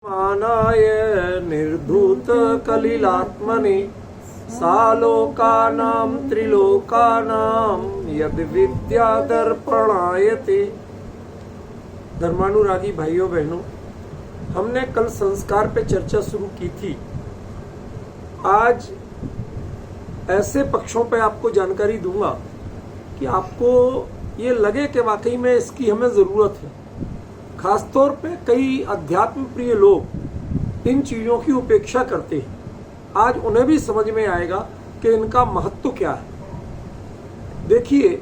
मानाय निर्धूत कलिलात्मने सालोकानां त्रिलोकानां यद विद्या दर्पणायते। धर्मानुरागी भाइयों बहनों, हमने कल संस्कार पे चर्चा शुरू की थी। आज ऐसे पक्षों पे आपको जानकारी दूंगा कि आपको ये लगे कि वाकई में इसकी हमें जरूरत है। खासतौर पे कई अध्यात्म प्रिय लोग इन चीजों की उपेक्षा करते हैं। आज उन्हें भी समझ में आएगा कि इनका महत्व क्या है। देखिए,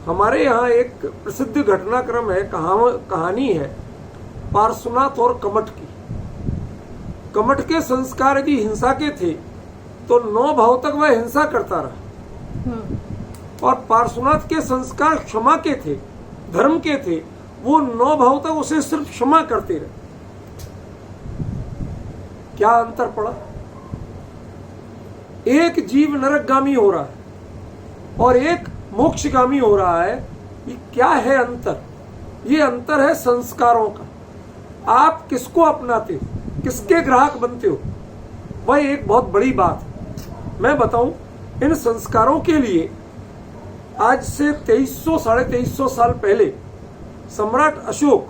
हमारे यहाँ एक प्रसिद्ध घटनाक्रम है, कहानी है पार्श्वनाथ और कमठ की। कमठ के संस्कार यदि हिंसा के थे तो 9 भाव तक वह हिंसा करता रहा, और पार्श्वनाथ के संस्कार क्षमा के थे, धर्म के थे। वो 9 भाव तक उसे सिर्फ क्षमा करते रहे। क्या अंतर पड़ा? एक जीव नरकगामी हो रहा है और एक मोक्षगामी हो रहा है। ये क्या है अंतर? ये अंतर है संस्कारों का। आप किसको अपनाते हो, किसके ग्राहक बनते हो, वह एक बहुत बड़ी बात है। मैं बताऊं, इन संस्कारों के लिए आज से 2300 साढ़े 2300 साल पहले सम्राट अशोक,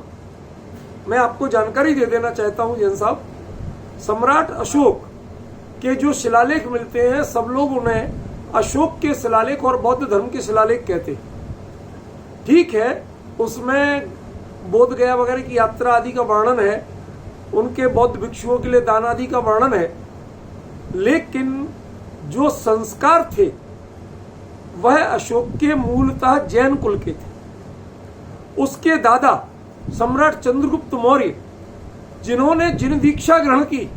मैं आपको जानकारी दे देना चाहता हूं जैन साहब, सम्राट अशोक के जो शिलालेख मिलते हैं, सब लोग उन्हें अशोक के शिलालेख और बौद्ध धर्म के शिलालेख कहते हैं। ठीक है, उसमें बोध गया वगैरह की यात्रा आदि का वर्णन है, उनके बौद्ध भिक्षुओं के लिए दान आदि का वर्णन है, लेकिन जो संस्कार थे वह अशोक के मूलतः जैन कुल के थे। उसके दादा सम्राट चंद्रगुप्त मौर्य, जिन्होंने जिन दीक्षा ग्रहण की,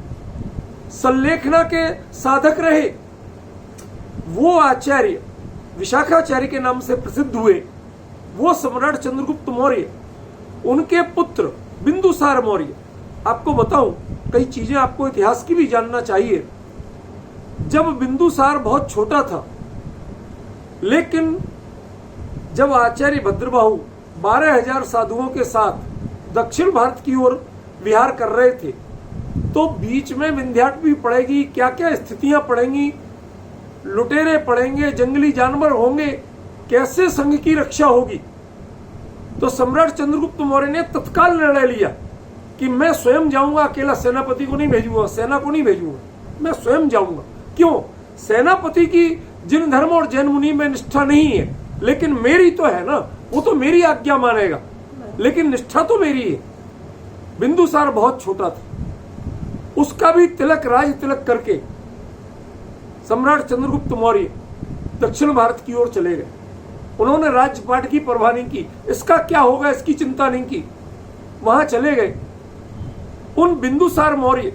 संलेखना के साधक रहे, वो आचार्य विशाखाचार्य के नाम से प्रसिद्ध हुए। वो सम्राट चंद्रगुप्त मौर्य, उनके पुत्र बिंदुसार मौर्य। आपको बताऊं, कई चीजें आपको इतिहास की भी जानना चाहिए। जब बिंदुसार बहुत छोटा था, लेकिन जब आचार्य भद्रबाहु 12,000 साधुओं के साथ दक्षिण भारत की ओर विहार कर रहे थे, तो बीच में विंध्याटवी पड़ेगी, क्या क्या स्थितियां पड़ेंगी, लुटेरे पड़ेंगे, जंगली जानवर होंगे, कैसे संघ की रक्षा होगी। तो सम्राट चंद्रगुप्त मौर्य ने तत्काल निर्णय लिया कि मैं स्वयं जाऊंगा, अकेला सेनापति को नहीं भेजूंगा, सेना को नहीं भेजूंगा, मैं स्वयं जाऊंगा। क्यों? सेनापति की जिन धर्म और जैन मुनि में निष्ठा नहीं है, लेकिन मेरी तो है ना, वो तो मेरी आज्ञा मानेगा, लेकिन निष्ठा तो मेरी है। बिंदुसार बहुत छोटा था, उसका भी तिलक, राज तिलक करके सम्राट चंद्रगुप्त मौर्य दक्षिण भारत की ओर चले गए। उन्होंने राज्यपाट की परवाह नहीं की, इसका क्या होगा इसकी चिंता नहीं की, वहां चले गए। उन बिंदुसार मौर्य,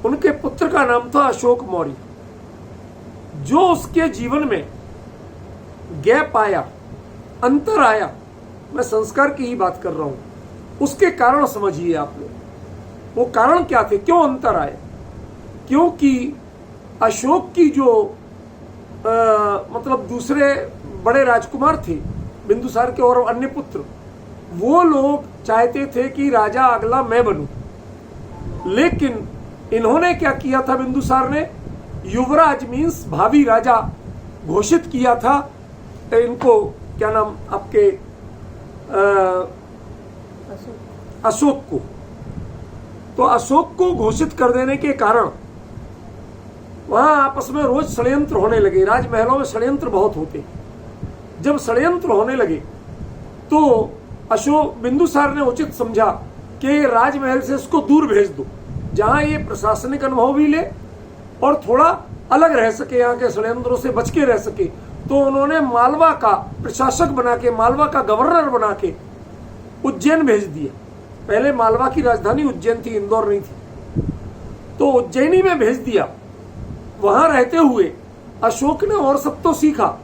उनके पुत्र का नाम था अशोक मौर्य। जो उसके जीवन में गैप आया, अंतर आया, मैं संस्कार की ही बात कर रहा हूं, उसके कारण समझिए आप लोग। वो कारण क्या थे, क्यों अंतर आए? क्योंकि अशोक की जो मतलब दूसरे बड़े राजकुमार थे, बिंदुसार के और अन्य पुत्र, वो लोग चाहते थे कि राजा अगला मैं बनूं। लेकिन इन्होंने क्या किया था, बिंदुसार ने युवराज मीन्स भावी राजा घोषित किया था। इनको क्या नाम आपके अशोक को। तो अशोक को घोषित कर देने के कारण वहां आपस में रोज षड्यंत्र होने लगे। राजमहलों में षड्यंत्र बहुत होते। जब षड्यंत्र होने लगे तो अशोक बिंदुसार ने उचित समझा कि राजमहल से इसको दूर भेज दो, जहां ये प्रशासनिक अनुभव भी ले और थोड़ा अलग रह सके, यहाँ के षड्यंत्रों से बच के रह सके। तो उन्होंने मालवा का प्रशासक बना के, मालवा का गवर्नर बना के उज्जैन भेज दिया। पहले मालवा की राजधानी उज्जैन थी, इंदौर नहीं थी। तो उज्जैनी में भेज दिया। वहां रहते हुए अशोक ने और सब तो सीखा,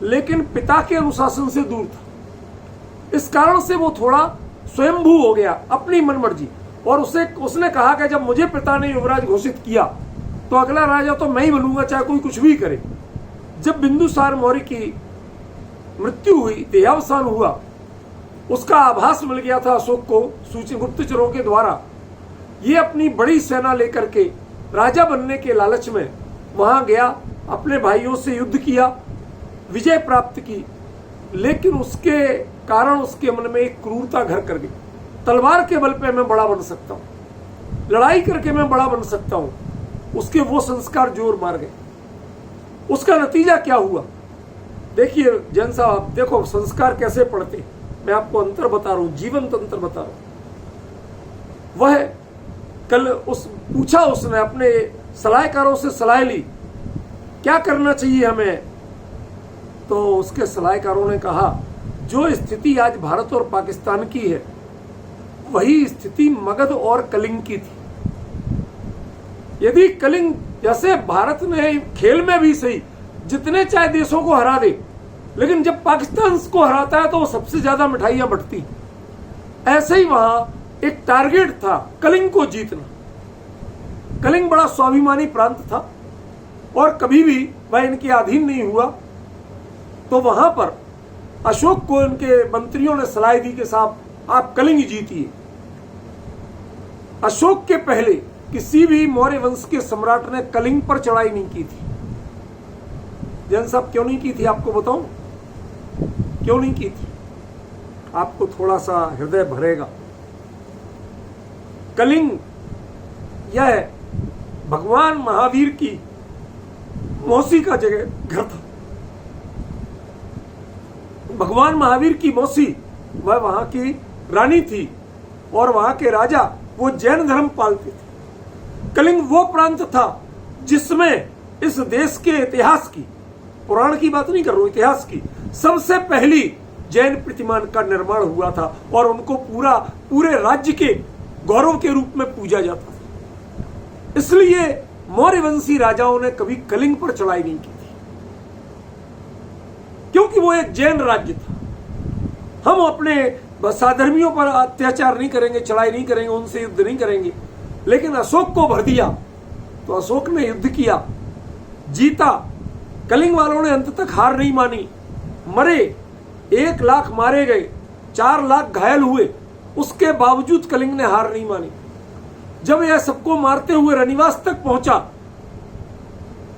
लेकिन पिता के अनुशासन से दूर था। इस कारण से वो थोड़ा स्वयंभू हो गया, अपनी मनमर्जी। और उसने कहा कि जब मुझे पिता ने युवराज घोषित किया तो अगला राजा तो मैं ही बनूंगा, चाहे कोई कुछ भी करे। जब बिंदुसार मौर्य की मृत्यु हुई, देहावसान हुआ, उसका आभास मिल गया था अशोक को सूची गुप्तचरों के द्वारा। ये अपनी बड़ी सेना लेकर के राजा बनने के लालच में वहां गया, अपने भाइयों से युद्ध किया, विजय प्राप्त की, लेकिन उसके कारण उसके मन में एक क्रूरता घर कर गई। तलवार के बल पे मैं बड़ा बन सकता हूं, लड़ाई करके मैं बड़ा बन सकता हूं, उसके वो संस्कार जोर मार गए। उसका नतीजा क्या हुआ? देखिए जैन साहब, देखो संस्कार कैसे पड़ते, मैं आपको अंतर बता रहा हूं, जीवंत अंतर बता रहा हूं। वह कल पूछा उसने अपने सलाहकारों से सलाह ली, क्या करना चाहिए हमें? तो उसके सलाहकारों ने कहा, जो स्थिति आज भारत और पाकिस्तान की है वही स्थिति मगध और कलिंग की थी। यदि कलिंग, जैसे भारत ने खेल में भी सही जितने चाहे देशों को हरा दे, लेकिन जब पाकिस्तान को हराता है तो वो सबसे ज्यादा मिठाइयां बंटती, ऐसे ही वहां एक टारगेट था कलिंग को जीतना। कलिंग बड़ा स्वाभिमानी प्रांत था और कभी भी वह इनके अधीन नहीं हुआ। तो वहां पर अशोक को इनके मंत्रियों ने सलाह दी कि साहब आप कलिंग जीतिए। अशोक के पहले किसी भी मौर्य वंश के सम्राट ने कलिंग पर चढ़ाई नहीं की थी। जैन साहब क्यों नहीं की थी आपको बताऊं? क्यों नहीं की थी? आपको थोड़ा सा हृदय भरेगा। कलिंग यह भगवान महावीर की मौसी का जगह घर था। भगवान महावीर की मौसी वह वहां की रानी थी और वहां के राजा वो जैन धर्म पालते थे। कलिंग वो प्रांत था जिसमें इस देश के इतिहास की, पुराण की बात नहीं कर रहा हूं, इतिहास की सबसे पहली जैन प्रतिमान का निर्माण हुआ था और उनको पूरे राज्य के गौरव के रूप में पूजा जाता था। इसलिए मौर्यवंशी राजाओं ने कभी कलिंग पर चढ़ाई नहीं की थी, क्योंकि वो एक जैन राज्य था। हम अपने साधर्मियों पर अत्याचार नहीं करेंगे, चढ़ाई नहीं करेंगे, उनसे युद्ध नहीं करेंगे। लेकिन अशोक को भर दिया तो अशोक ने युद्ध किया, जीता। कलिंग वालों ने अंत तक हार नहीं मानी, मरे, 1 लाख मारे गए, 4 लाख घायल हुए, उसके बावजूद कलिंग ने हार नहीं मानी। जब यह सबको मारते हुए रनिवास तक पहुंचा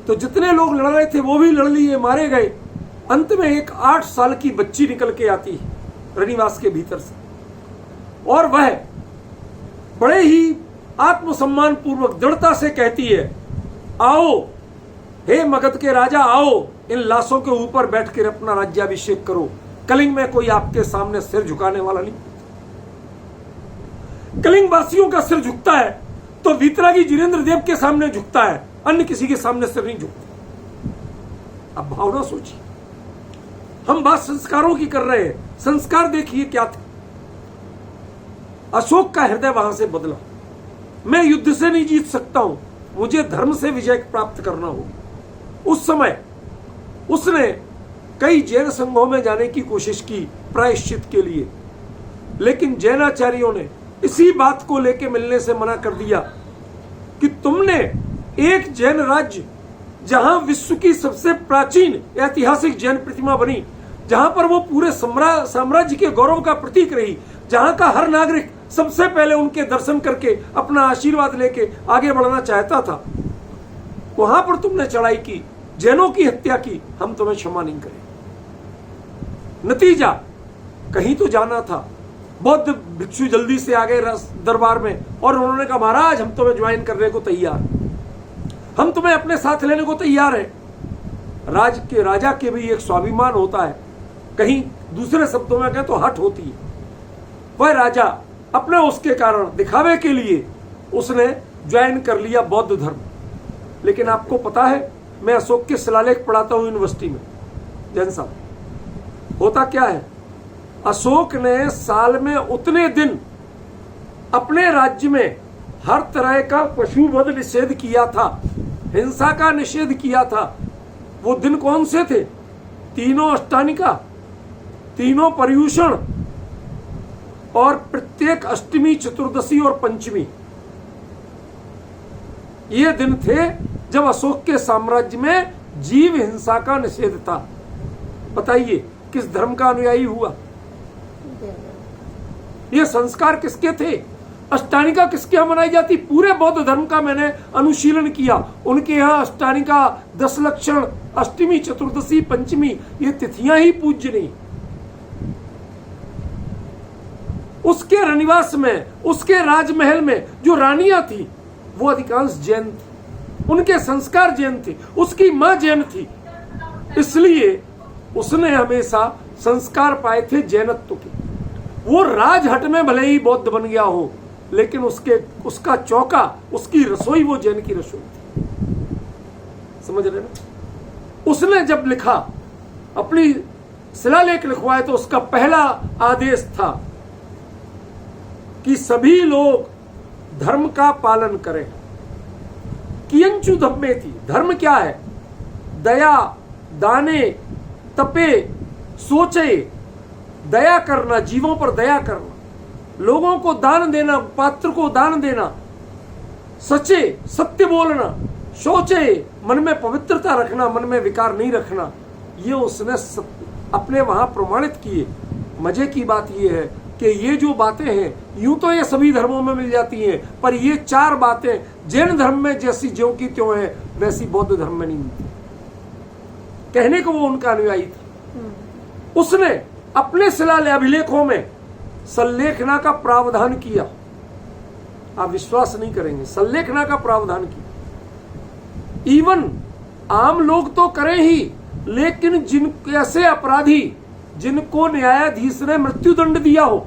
तो जितने लोग लड़ रहे थे वो भी लड़ लिए, मारे गए। अंत में एक 8 साल की बच्ची निकल के आती है रनिवास के भीतर से और वह बड़े ही आत्मसम्मान पूर्वक दृढ़ता से कहती है, आओ हे मगध के राजा, आओ इन लाशों के ऊपर बैठ कर अपना राज्याभिषेक करो। कलिंग में कोई आपके सामने सिर झुकाने वाला नहीं। कलिंग वासियों का सिर झुकता है तो वीतरागी जिनेंद्र देव के सामने झुकता है, अन्य किसी के सामने सिर नहीं झुकता। अब भावना सोचिए, हम बात संस्कारों की कर रहे हैं, संस्कार देखिए क्या थे। अशोक का हृदय वहां से बदला, मैं युद्ध से नहीं जीत सकता हूं, मुझे धर्म से विजय प्राप्त करना होगा। उस समय उसने कई जैन संघों में जाने की कोशिश की प्रायश्चित के लिए, लेकिन जैनाचार्यों ने इसी बात को लेकर मिलने से मना कर दिया कि तुमने एक जैन राज्य, जहां विश्व की सबसे प्राचीन ऐतिहासिक जैन प्रतिमा बनी, जहां पर वो पूरे साम्राज्य के गौरव का प्रतीक रही, जहां का हर नागरिक सबसे पहले उनके दर्शन करके अपना आशीर्वाद लेके आगे बढ़ना चाहता था, वहां पर तुमने चढ़ाई की, जैनों की हत्या की, हम तुम्हें क्षमा नहीं करें। नतीजा, कहीं तो जाना था। बौद्ध भिक्षु जल्दी से आ गए दरबार में और उन्होंने कहा, महाराज हम तुम्हें ज्वाइन करने को तैयार, हम तुम्हें अपने साथ लेने को तैयार है। राजा के भी एक स्वाभिमान होता है, कहीं दूसरे शब्दों में कहें तो हट होती है। वह राजा अपने उसके कारण, दिखावे के लिए उसने ज्वाइन कर लिया बौद्ध धर्म। लेकिन आपको पता है, मैं अशोक के शिलालेख पढ़ाता हूं यूनिवर्सिटी में। जैन साहब, होता क्या है, अशोक ने साल में उतने दिन अपने राज्य में हर तरह का पशुवध निषेध किया था, हिंसा का निषेध किया था। वो दिन कौन से थे? 3 अष्टानिका, 3 पर्युषण और प्रत्येक अष्टमी, चतुर्दशी और पंचमी। ये दिन थे जब अशोक के साम्राज्य में जीव हिंसा का निषेध था। बताइए किस धर्म का अनुयायी हुआ? ये संस्कार किसके थे? अष्टानिका किसके यहाँ मनाई जाती? पूरे बौद्ध धर्म का मैंने अनुशीलन किया। उनके यहाँ अष्टानिका, 10 लक्षण, अष्टमी, चतुर्दशी, पंचमी, ये तिथियां ही पूज्य नहीं। उसके रनिवास में, उसके राजमहल में जो रानियां थी वो अधिकांश जैन थी, उनके संस्कार जैन थे, उसकी मां जैन थी, इसलिए उसने हमेशा संस्कार पाए थे जैनत्व के। वो राजहट में भले ही बौद्ध बन गया हो, लेकिन उसका चौका, उसकी रसोई वो जैन की रसोई थी। समझ रहे ना? उसने जब लिखा, अपनी शिलालेख लिखवाए, तो उसका पहला आदेश था कि सभी लोग धर्म का पालन करें। कियंचु धम्मे थी। धर्म क्या है? दया, दाने, तपे, सोचे, दया करना, जीवों पर दया करना, लोगों को दान देना, पात्र को दान देना, सचे, सत्य बोलना, शौचे, मन में पवित्रता रखना, मन में विकार नहीं रखना, ये उसने अपने वहां प्रमाणित किए। मजे की बात ये है कि ये जो बातें हैं, यूं तो ये सभी धर्मों में मिल जाती हैं, पर ये 4 बातें जैन धर्म में जैसी ज्यों की त्यों है, वैसी बौद्ध धर्म में नहीं मिलती। कहने को वो उनका अनुयायी था। उसने अपने शिलालेखों में संलेखना का प्रावधान किया। आप विश्वास नहीं करेंगे, संलेखना का प्रावधान किया। इवन आम लोग तो करें ही, लेकिन जिन ऐसे अपराधी जिनको न्यायाधीश ने मृत्युदंड दिया हो,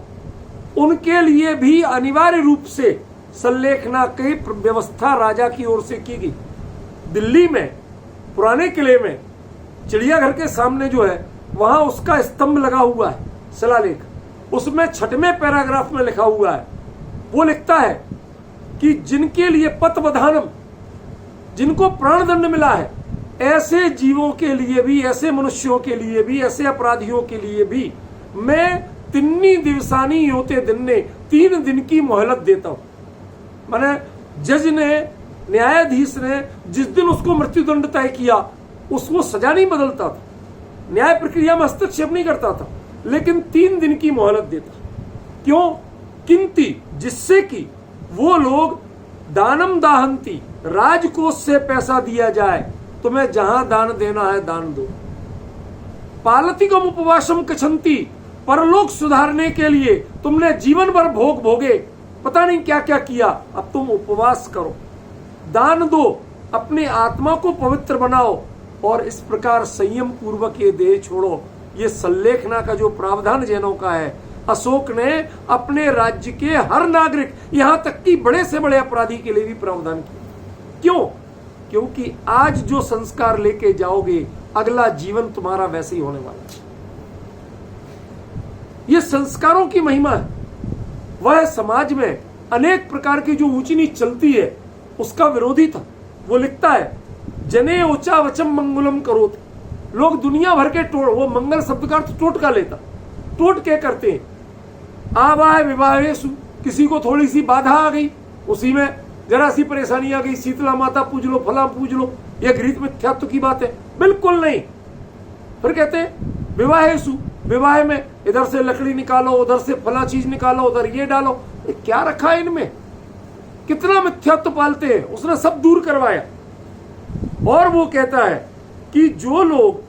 उनके लिए भी अनिवार्य रूप से संलेखना की व्यवस्था राजा की ओर से की गई। दिल्ली में पुराने किले में चिड़ियाघर के सामने जो है, वहां उसका स्तंभ लगा हुआ है शिलालेख। उसमें 6वें पैराग्राफ में लिखा हुआ है, वो लिखता है कि जिनके लिए पतवधानम, जिनको प्राणदंड मिला है, ऐसे जीवों के लिए भी, ऐसे मनुष्यों के लिए भी, ऐसे अपराधियों के लिए भी मैं 3 दिवसानी योते दिन ने 3 दिन की मोहलत देता हूं। माने जज ने, न्यायाधीश ने जिस दिन उसको मृत्युदंड तय किया, उसको सजा नहीं बदलता था, न्याय प्रक्रिया में हस्तक्षेप नहीं करता था, लेकिन 3 दिन की मोहलत देता। क्यों? किंति, जिससे कि वो लोग दानम दाहंती, राजकोष से पैसा दिया जाए, तुम्हें जहां दान देना है दान दो। पालतिकम उपवासम कछंती, परलोक सुधारने के लिए तुमने जीवन भर भोग भोगे, पता नहीं क्या क्या किया, अब तुम उपवास करो, दान दो, अपनी आत्मा को पवित्र बनाओ, और इस प्रकार संयम पूर्वक ये देह छोड़ो। ये संलेखना का जो प्रावधान जैनों का है, अशोक ने अपने राज्य के हर नागरिक, यहां तक कि बड़े से बड़े अपराधी के लिए भी प्रावधान किया। क्यों? क्योंकि आज जो संस्कार लेके जाओगे, अगला जीवन तुम्हारा वैसे ही होने वाला है। ये संस्कारों की महिमा है। वह समाज में अनेक प्रकार की जो ऊंची नीच चलती है, उसका विरोधी था। वो लिखता है, जने ऊंचा वचम मंगलम करोत। लोग दुनिया भर के वो मंगल शब्द का अर्थ टोटका लेता, टोट के करते हैं। आवाह विवाहेषु, किसी को थोड़ी सी बाधा आ गई, उसी में जरा सी परेशानी आ गई, शीतला माता पूज लो, फला पूज लो, यह घृत मिथ्यात्व की बात है? बिल्कुल नहीं। फिर कहते हैं विवाहेषु, विवाह में इधर से लकड़ी निकालो, उधर से फला चीज निकालो, उधर ये डालो। ये क्या रखा है इनमें? कितना मिथ्यात्व पालते हैं, उसने सब दूर करवाया। और वो कहता है कि जो लोग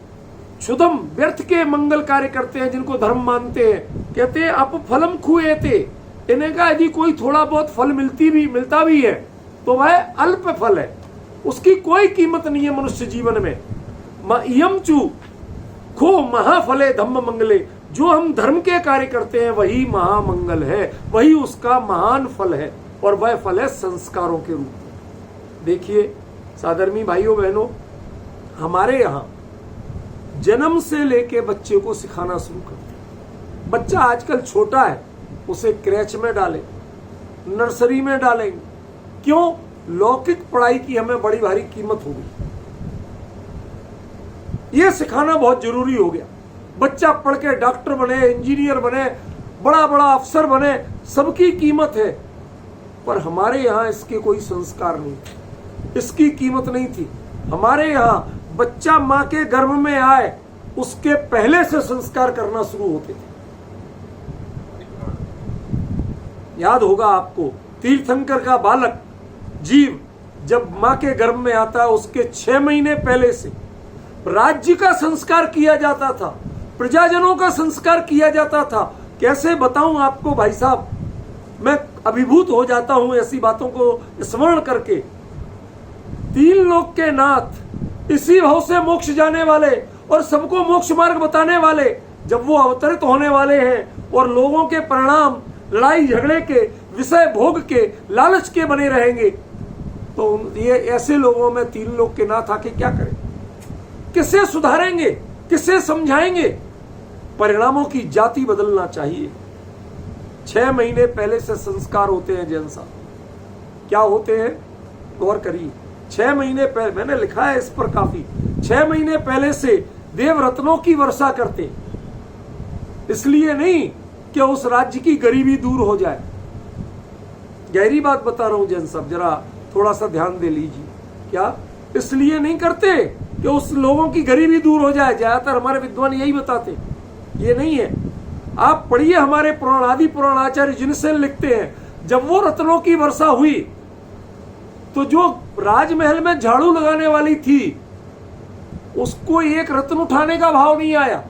क्षुधम, व्यर्थ के मंगल कार्य करते हैं, जिनको धर्म मानते हैं, कहते हैं अप फलम खुएते, इन्हें का यदि कोई थोड़ा बहुत फल मिलता भी है तो वह अल्प फल है, उसकी कोई कीमत नहीं है मनुष्य जीवन में। यम चू खो महाफले धम्म मंगले, जो हम धर्म के कार्य करते हैं वही महामंगल है, वही उसका महान फल है, और वह फल है संस्कारों के रूप में। देखिए साधर्मी भाइयों बहनों, हमारे यहाँ जन्म से लेके बच्चे को सिखाना शुरू करते। बच्चा आजकल छोटा है, उसे क्रैच में डालें, नर्सरी में डालेंगे। क्यों? लौकिक पढ़ाई की हमें बड़ी भारी कीमत होगी, यह सिखाना बहुत जरूरी हो गया। बच्चा पढ़ के डॉक्टर बने, इंजीनियर बने, बड़ा बड़ा अफसर बने, सबकी कीमत है, पर हमारे यहाँ इसके कोई संस्कार नहीं थे, इसकी कीमत नहीं थी। हमारे यहाँ बच्चा मां के गर्भ में आए उसके पहले से संस्कार करना शुरू होते थे। याद होगा आपको, तीर्थंकर का बालक जीव जब मां के गर्भ में आता है, उसके 6 महीने पहले से राज्य का संस्कार किया जाता था, प्रजाजनों का संस्कार किया जाता था। कैसे बताऊं आपको भाई साहब, मैं अभिभूत हो जाता हूं ऐसी बातों को स्मरण करके। 3 लोक के नाथ, इसी भाव से मोक्ष जाने वाले और सबको मोक्ष मार्ग बताने वाले, जब वो अवतरित होने वाले हैं और लोगों के परिणाम लड़ाई झगड़े के, विषय भोग के, लालच के बने रहेंगे, तो ये ऐसे लोगों में 3 लोक के नाथ आके क्या करें? किसे सुधारेंगे, किसे समझाएंगे? परिणामों की जाति बदलना चाहिए। 6 महीने पहले से संस्कार होते हैं जैन साहब। क्या होते हैं गौर करिए। 6 महीने पहले, मैंने लिखा है इस पर काफी, 6 महीने पहले से देव रत्नों की वर्षा करते, इसलिए नहीं कि उस राज्य की गरीबी दूर हो जाए। गहरी बात बता रहा हूं जैन साहब, जरा थोड़ा सा ध्यान दे लीजिए। क्या इसलिए नहीं करते कि उस लोगों की गरीबी दूर हो जाए? ज्यादातर हमारे विद्वान यही बताते, ये नहीं है। आप पढ़िए हमारे पुराण, आदि पुराण आचार्य जिनसे लिखते हैं, जब वो रत्नों की वर्षा हुई तो जो राजमहल में झाड़ू लगाने वाली थी, उसको एक रत्न उठाने का भाव नहीं आया।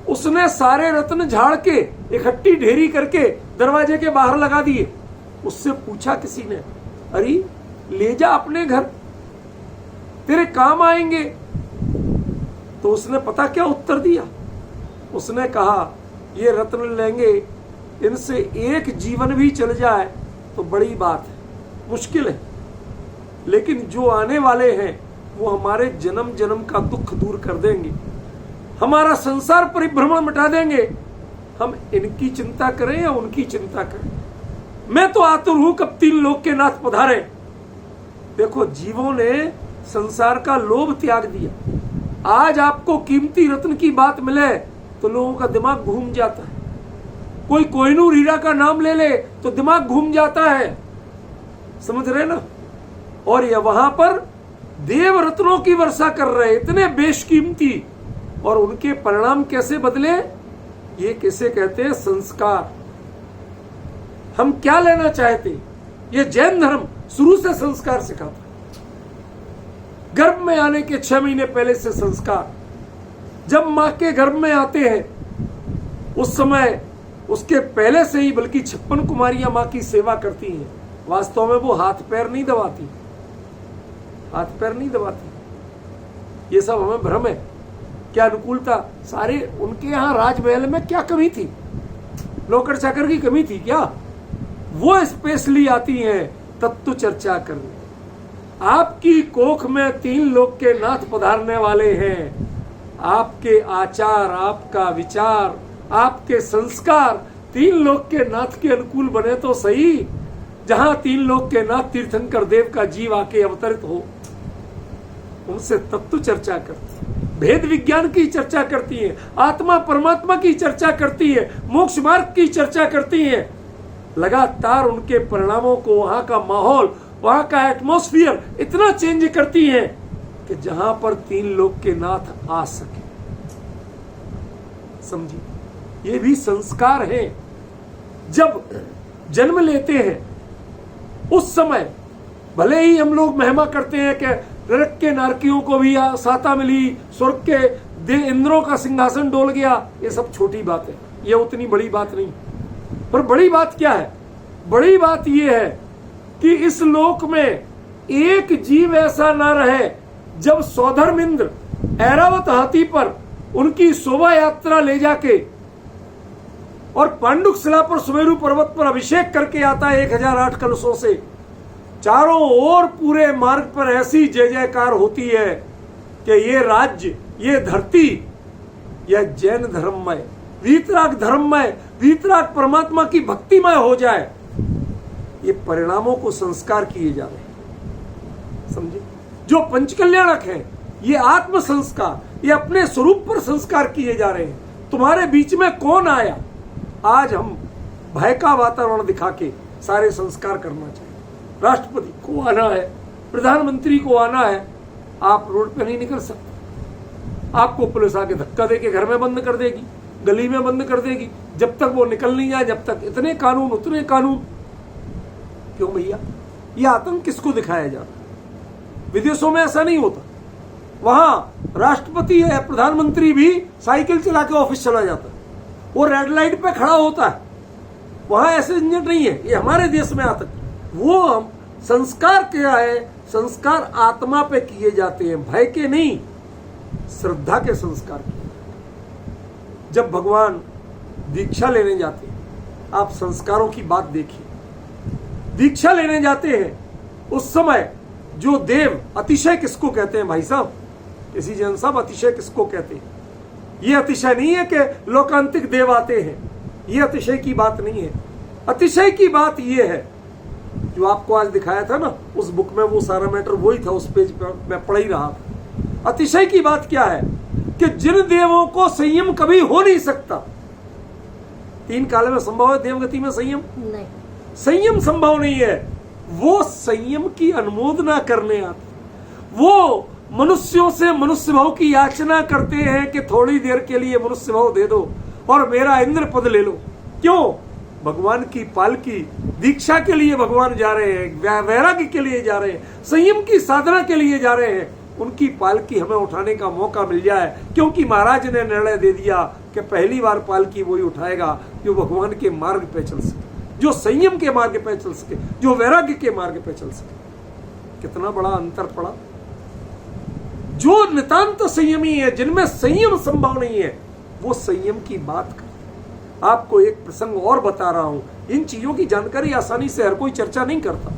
उसने सारे रत्न झाड़ के इकट्ठी ढेरी करके दरवाजे के बाहर लगा दिए। उससे पूछा किसी ने, अरे ले जा अपने घर, तेरे काम आएंगे। तो उसने पता क्या उत्तर दिया? उसने कहा, ये रत्न लेंगे, इनसे एक जीवन भी चल जाए तो बड़ी बात है, मुश्किल है, लेकिन जो आने वाले हैं वो हमारे जन्म जन्म का दुख दूर कर देंगे, हमारा संसार परिभ्रमण मिटा देंगे। हम इनकी चिंता करें या उनकी चिंता करें? मैं तो आतुर हूं कब 3 लोक के नाथ पधारे। देखो, जीवों ने संसार का लोभ त्याग दिया। आज आपको कीमती रत्न की बात मिले तो लोगों का दिमाग घूम जाता है। कोई कोहिनूर हीरा का नाम ले ले तो दिमाग घूम जाता है, समझ रहे ना? और ये वहां पर देव रत्नों की वर्षा कर रहे, इतने बेशकीमती, और उनके परिणाम कैसे बदले? ये कैसे कहते हैं? संस्कार। हम क्या लेना चाहते? ये जैन धर्म शुरू से संस्कार सिखाता। गर्भ में आने के 6 महीने पहले से संस्कार। जब मां के गर्भ में आते हैं उस समय उसके पहले से ही, बल्कि 56 कुमारियां मां की सेवा करती हैं। वास्तव में वो हाथ पैर नहीं दबाती, हाथ पैर नहीं दबाती। ये सब हमें भ्रम है। क्या अनुकूलता? सारे उनके यहाँ राजमहल में क्या कमी थी? नौकर चाकर की कमी थी क्या? वो स्पेशली आती हैं तत्व चर्चा करने। आपकी कोख में 3 लोक के नाथ पधारने वाले हैं। आपके आचार, आपका विचार, आपके संस्कार 3 लोक के नाथ के अनुकूल बने तो सही। जहां 3 लोक के नाथ तीर्थंकर देव का जीव आके अवतरित हो, उनसे तत्व चर्चा करती है, भेद विज्ञान की चर्चा करती है, आत्मा परमात्मा की चर्चा करती है, मोक्ष मार्ग की चर्चा करती है। लगातार उनके परिणामों को, वहां का माहौल, वहां का एटमॉस्फियर इतना चेंज करती है कि जहां पर 3 लोक के नाथ आ सके। समझिए, ये भी संस्कार है। जब जन्म लेते हैं उस समय भले ही हम लोग महिमा करते हैं कि नरक के नारकियों को भी साता मिली, स्वर्ग के इंद्रों का सिंहासन डोल गया, ये सब छोटी बात है, ये उतनी बड़ी बात नहीं। पर बड़ी बात क्या है? बड़ी बात ये है कि इस लोक में एक जीव ऐसा ना रहे जब सौधर्म इंद्र ऐरावत हाथी पर उनकी शोभा यात्रा ले जाके और पांडुक शिला पर सुमेरु पर्वत पर अभिषेक करके आता है 1008 कलशों से। चारों ओर पूरे मार्ग पर ऐसी जय जयकार होती है कि ये राज्य, ये धरती, यह जैन धर्ममय, वीतराग धर्ममय, वीतराग परमात्मा की भक्तिमय हो जाए। ये परिणामों को संस्कार किए जा रहे हैं, समझे? जो पंचकल्याणक है, ये आत्म संस्कार, ये अपने स्वरूप पर संस्कार किए जा रहे हैं। तुम्हारे बीच में कौन आया? आज हम भय का वातावरण दिखा के सारे संस्कार करना चाहिए। राष्ट्रपति को आना है, प्रधानमंत्री को आना है, आप रोड पे नहीं निकल सकते। आपको पुलिस आके धक्का देके घर में बंद कर देगी, गली में बंद कर देगी। जब तक वो निकल नहीं जाए, जब तक इतने कानून उतने कानून, क्यों भैया? ये आतंक किसको दिखाया जा रहा है? विदेशों में ऐसा नहीं होता। वहां राष्ट्रपति या प्रधानमंत्री भी साइकिल चला के ऑफिस चला जाता है, वो रेड लाइट पे खड़ा होता है। वहां ऐसे झंझट नहीं है। ये हमारे देश में आतंक। वो हम संस्कार क्या है? संस्कार आत्मा पे किए जाते हैं, भय के नहीं, श्रद्धा के संस्कार किए। जब भगवान दीक्षा लेने जाते हैं, आप संस्कारों की बात देखिए। दीक्षा लेने जाते हैं उस समय जो देव, अतिशय किसको कहते हैं भाई साहब? किसी जन साहब, अतिशय किसको कहते हैं? ये अतिशय नहीं है कि लोकांतिक देव आते हैं, ये अतिशय की बात नहीं है। अतिशय की बात ये है जो आपको आज दिखाया था ना उस बुक में, वो सारा मैटर वही था, उस पेज पर मैं पढ़ ही रहा था। अतिशय की बात क्या है कि जिन देवों को संयम कभी हो नहीं सकता, तीन काल में संभव है देवगति में संयम नहीं, संयम संभव नहीं है, वो संयम की अनुमोदना करने आते। वो मनुष्यों से मनुष्य भाव की याचना करते हैं कि थोड़ी देर के लिए मनुष्य भाव दे दो और मेरा इंद्र पद ले लो। क्यों? भगवान की पालकी दीक्षा के लिए भगवान जा रहे हैं, वैराग्य के लिए जा रहे हैं, संयम की साधना के लिए जा रहे हैं। उनकी पालकी हमें उठाने का मौका मिल जाए, क्योंकि महाराज ने निर्णय दे दिया कि पहली बार पालकी वही उठाएगा जो भगवान के मार्ग पे चल सके, जो संयम के मार्ग पे चल सके, जो वैराग्य के मार्ग पे चल सके। कितना बड़ा अंतर पड़ा। जो नितांत संयमी है, जिनमें संयम संभव नहीं है, वो संयम की बात कर। आपको एक प्रसंग और बता रहा हूं। इन चीजों की जानकारी आसानी से हर कोई चर्चा नहीं करता।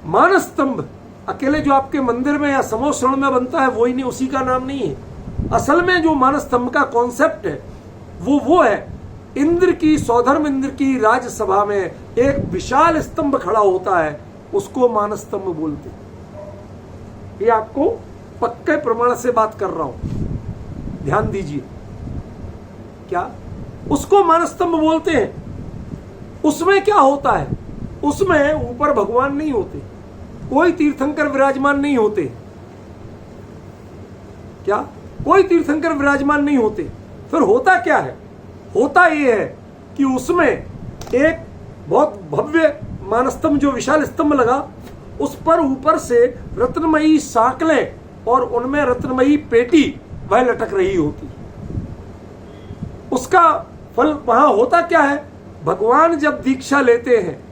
मानस स्तंभ अकेले जो आपके मंदिर में या समोश्रण में बनता है वही नहीं, उसी का नाम नहीं है। असल में जो मानस स्तंभ का कॉन्सेप्ट है वो है इंद्र की, सौधर्म इंद्र की राजसभा में एक विशाल स्तंभ खड़ा होता है, उसको मानस स्तंभ बोलते हैं। ये आपको पक्के प्रमाण से बात कर रहा हूं, ध्यान दीजिए। क्या उसको मानस स्तंभ बोलते हैं? उसमें क्या होता है? उसमें ऊपर भगवान नहीं होते, कोई तीर्थंकर विराजमान नहीं होते। क्या? कोई तीर्थंकर विराजमान नहीं होते। फिर होता क्या है? होता यह है कि उसमें एक बहुत भव्य मानस्तंभ, जो विशाल स्तंभ लगा, उस पर ऊपर से रत्नमयी साकलें और उनमें रत्नमयी पेटी वह लटक रही होती। उसका फल वहां होता क्या है? भगवान जब दीक्षा लेते हैं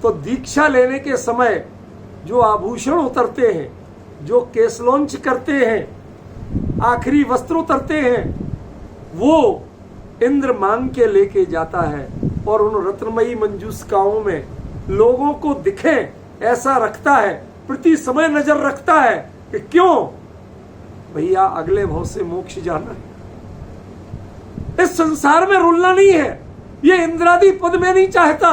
तो दीक्षा लेने के समय जो आभूषण उतरते हैं, जो केसलौंच करते हैं, आखिरी वस्त्र उतरते हैं, वो इंद्र मांग के लेके जाता है और उन रत्नमयी मंजूषकाओं में लोगों को दिखे ऐसा रखता है, प्रति समय नजर रखता है कि क्यों भैया अगले भाव से मोक्ष जाना है, इस संसार में रुलना नहीं है, ये इंद्रादि पद में नहीं चाहता,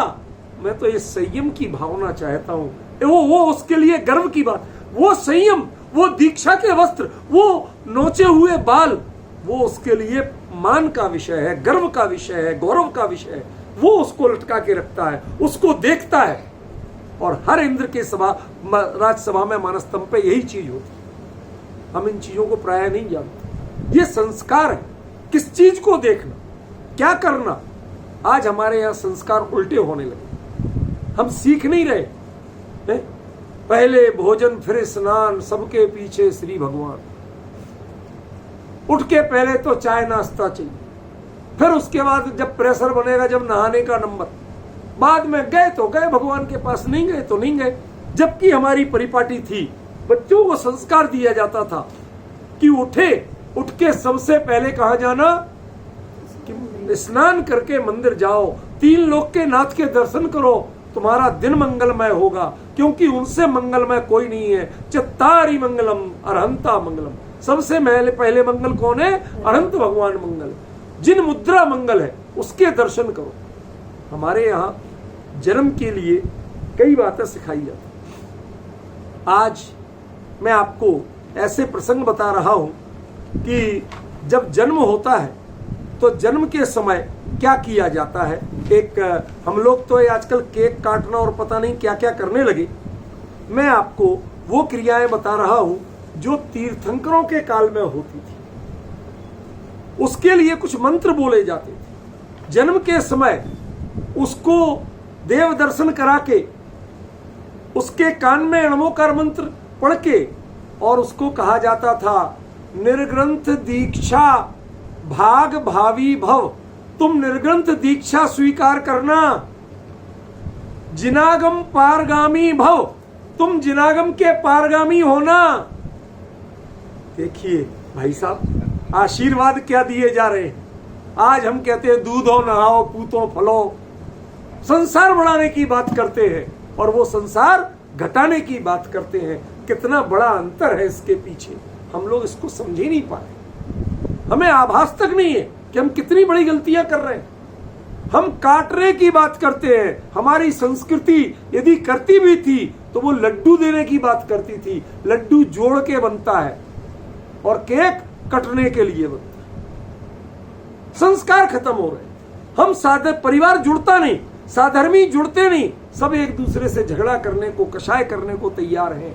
मैं तो ये संयम की भावना चाहता हूं। वो उसके लिए गर्व की बात, वो संयम, वो दीक्षा के वस्त्र, वो नोचे हुए बाल, वो उसके लिए मान का विषय है, गर्व का विषय है, गौरव का विषय है। वो उसको लटका के रखता है, उसको देखता है। और हर इंद्र के राजसभा में मानस्तंभ पे यही चीज होती है। हम इन चीजों को प्राय नहीं जानते। ये संस्कार है, किस चीज को देखना, क्या करना। आज हमारे यहाँ संस्कार उल्टे होने लगे, हम सीख नहीं रहे। पहले भोजन फिर स्नान, सबके पीछे श्री भगवान। उठ के पहले तो चाय नाश्ता चाहिए, फिर उसके बाद जब प्रेशर बनेगा, जब नहाने का नंबर, बाद में गए तो गए भगवान के पास, नहीं गए तो नहीं गए। जबकि हमारी परिपाटी थी, बच्चों को संस्कार दिया जाता था कि उठ के सबसे पहले कहा जाना कि स्नान करके मंदिर जाओ, 3 लोक के नाथ के दर्शन करो, तुम्हारा दिन मंगलमय होगा, क्योंकि उनसे मंगलमय कोई नहीं है। चत्तारी मंगलम अरहंता मंगलम, सबसे पहले मंगल कौन है? अरहंत भगवान मंगल। जिन मुद्रा मंगल है उसके दर्शन करो। हमारे यहाँ जन्म के लिए कई बातें सिखाई जाती। आज मैं आपको ऐसे प्रसंग बता रहा हूं कि जब जन्म होता है तो जन्म के समय क्या किया जाता है। एक हम लोग तो आजकल केक काटना और पता नहीं क्या क्या करने लगे। मैं आपको वो क्रियाएं बता रहा हूं जो तीर्थंकरों के काल में होती थी। उसके लिए कुछ मंत्र बोले जाते थे। जन्म के समय उसको देव दर्शन करा के, उसके कान में अणमोकार मंत्र पढ़ के, और उसको कहा जाता था निर्ग्रंथ दीक्षा भाग भावी भव, तुम निर्ग्रंथ दीक्षा स्वीकार करना, जिनागम पारगामी भव, तुम जिनागम के पारगामी होना। देखिए भाई साहब, आशीर्वाद क्या दिए जा रहे हैं। आज हम कहते हैं दूधो नहाओ पूतो फलो, संसार बढ़ाने की बात करते हैं, और वो संसार घटाने की बात करते हैं। कितना बड़ा अंतर है इसके पीछे, हम लोग इसको समझ ही नहीं पाए। हमें आभास तक नहीं है कि हम कितनी बड़ी गलतियां कर रहे हैं। हम काटने की बात करते हैं। हमारी संस्कृति यदि करती भी थी तो वो लड्डू देने की बात करती थी। लड्डू जोड़ के बनता है और केक कटने के लिए बनता है। संस्कार खत्म हो रहे हैं। हम साधे परिवार जुड़ता नहीं, साधर्मी जुड़ते नहीं, सब एक दूसरे से झगड़ा करने को, कषाय करने को तैयार हैं।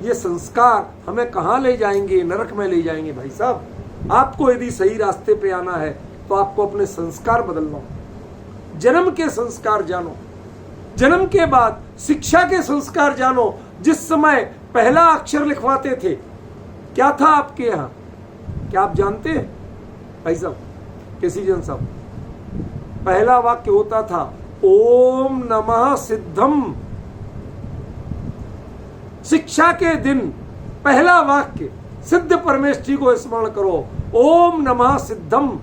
ये संस्कार हमें कहां ले जाएंगे? नरक में ले जाएंगे भाई साहब। आपको यदि सही रास्ते पे आना है तो आपको अपने संस्कार बदलना हो। जन्म के संस्कार जानो, जन्म के बाद शिक्षा के संस्कार जानो। जिस समय पहला अक्षर लिखवाते थे, क्या था आपके यहां? क्या आप जानते हैं भाई साहब, किसी जन साहब? पहला वाक्य होता था ओम नमः सिद्धम। शिक्षा के दिन पहला वाक्य सिद्ध परमेष्ठी को स्मरण करो, ओम नमः सिद्धम।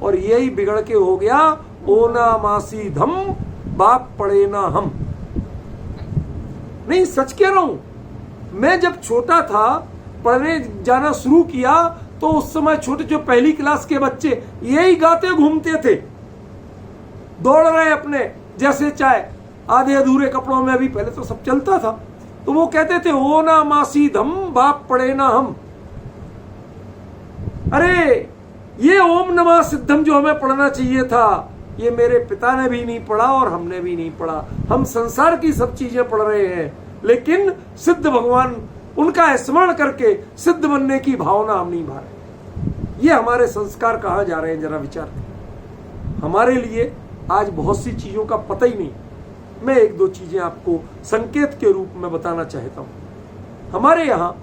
और यही बिगड़ के हो गया ओनामासी धम, बाप पड़े ना हम। नहीं, सच कह रहा हूं। मैं जब छोटा था, पढ़ने जाना शुरू किया, तो उस समय छोटे जो पहली क्लास के बच्चे यही गाते घूमते थे, दौड़ रहे अपने जैसे चाहे, आधे अधूरे कपड़ों में भी। पहले तो सब चलता था, तो वो कहते थे ओ ना मासी धम, बाप पड़े ना हम। अरे ये ओम नमः सिद्धम जो हमें पढ़ना चाहिए था, ये मेरे पिता ने भी नहीं पढ़ा और हमने भी नहीं पढ़ा। हम संसार की सब चीजें पढ़ रहे हैं, लेकिन सिद्ध भगवान उनका स्मरण करके सिद्ध बनने की भावना हम नहीं भा रहे। ये हमारे संस्कार कहाँ जा रहे हैं, जरा विचार करें। हमारे लिए आज बहुत सी चीजों का पता ही नहीं। मैं एक दो चीजें आपको संकेत के रूप में बताना चाहता हूं। हमारे यहाँ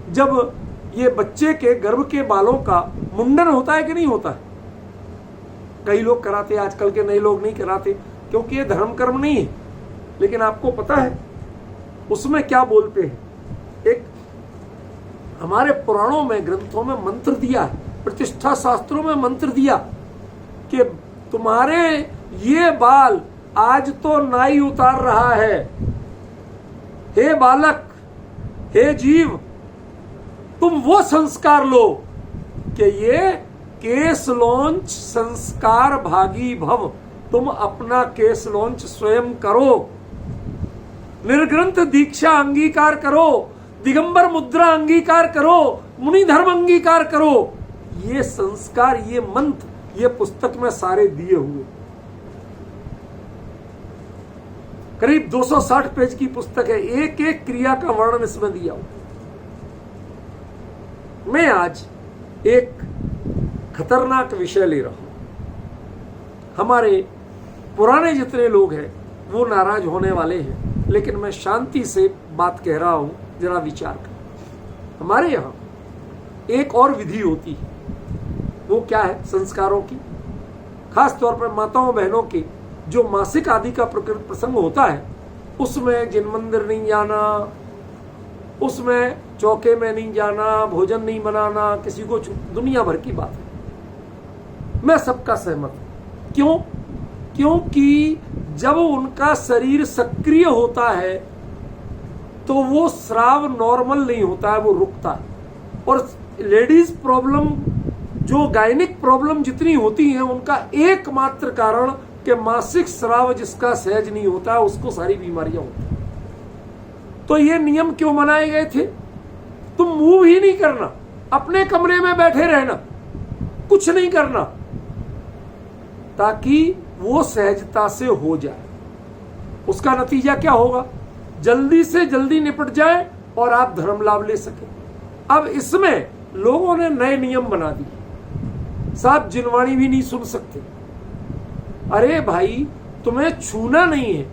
जब ये बच्चे के गर्भ के बालों का मुंडन होता है कि नहीं होता है? कई लोग कराते, आजकल के नए लोग नहीं कराते क्योंकि ये धर्म कर्म नहीं है। लेकिन आपको पता है उसमें क्या बोलते हैं? एक हमारे पुराणों में, ग्रंथों में मंत्र दिया है, प्रतिष्ठा शास्त्रों में मंत्र दिया कि तुम्हारे ये बाल आज तो नाई उतार रहा है, हे बालक, हे जीव, तुम वो संस्कार लो कि ये केस लौंच संस्कार भागी भव। तुम अपना केस लौंच स्वयं करो, निर्ग्रंथ दीक्षा अंगीकार करो, दिगंबर मुद्रा अंगीकार करो, मुनि धर्म अंगीकार करो। ये संस्कार, ये मंत्र, ये पुस्तक में सारे दिए हुए। करीब 260 पेज की पुस्तक है, एक एक क्रिया का वर्णन इसमें दिया हुआ। मैं आज एक खतरनाक विषय ले रहा हूं। हमारे पुराने जितने लोग हैं वो नाराज होने वाले हैं, लेकिन मैं शांति से बात कह रहा हूं, जरा विचार कर। हमारे यहां एक और विधि होती है, वो क्या है? संस्कारों की। खास तौर पर माताओं बहनों के जो मासिक आदि का प्रसंग होता है, उसमें जिन मंदिर नहीं जाना, उसमें चौके में नहीं जाना, भोजन नहीं बनाना, किसी को दुनिया भर की बात है। मैं सबका सहमत हूं। क्यों? क्योंकि जब उनका शरीर सक्रिय होता है तो वो स्राव नॉर्मल नहीं होता है, वो रुकता है। और लेडीज प्रॉब्लम, जो गायनिक प्रॉब्लम जितनी होती हैं, उनका एकमात्र कारण कि मासिक स्राव जिसका सहज नहीं होता है, उसको सारी बीमारियां होती हैं। तो ये नियम क्यों बनाए गए थे? तुम मूव ही नहीं करना, अपने कमरे में बैठे रहना, कुछ नहीं करना, ताकि वो सहजता से हो जाए। उसका नतीजा क्या होगा? जल्दी से जल्दी निपट जाए और आप धर्म लाभ ले सके। अब इसमें लोगों ने नए नियम बना दिए। साहब जिनवाणी भी नहीं सुन सकते। अरे भाई, तुम्हें छूना नहीं है,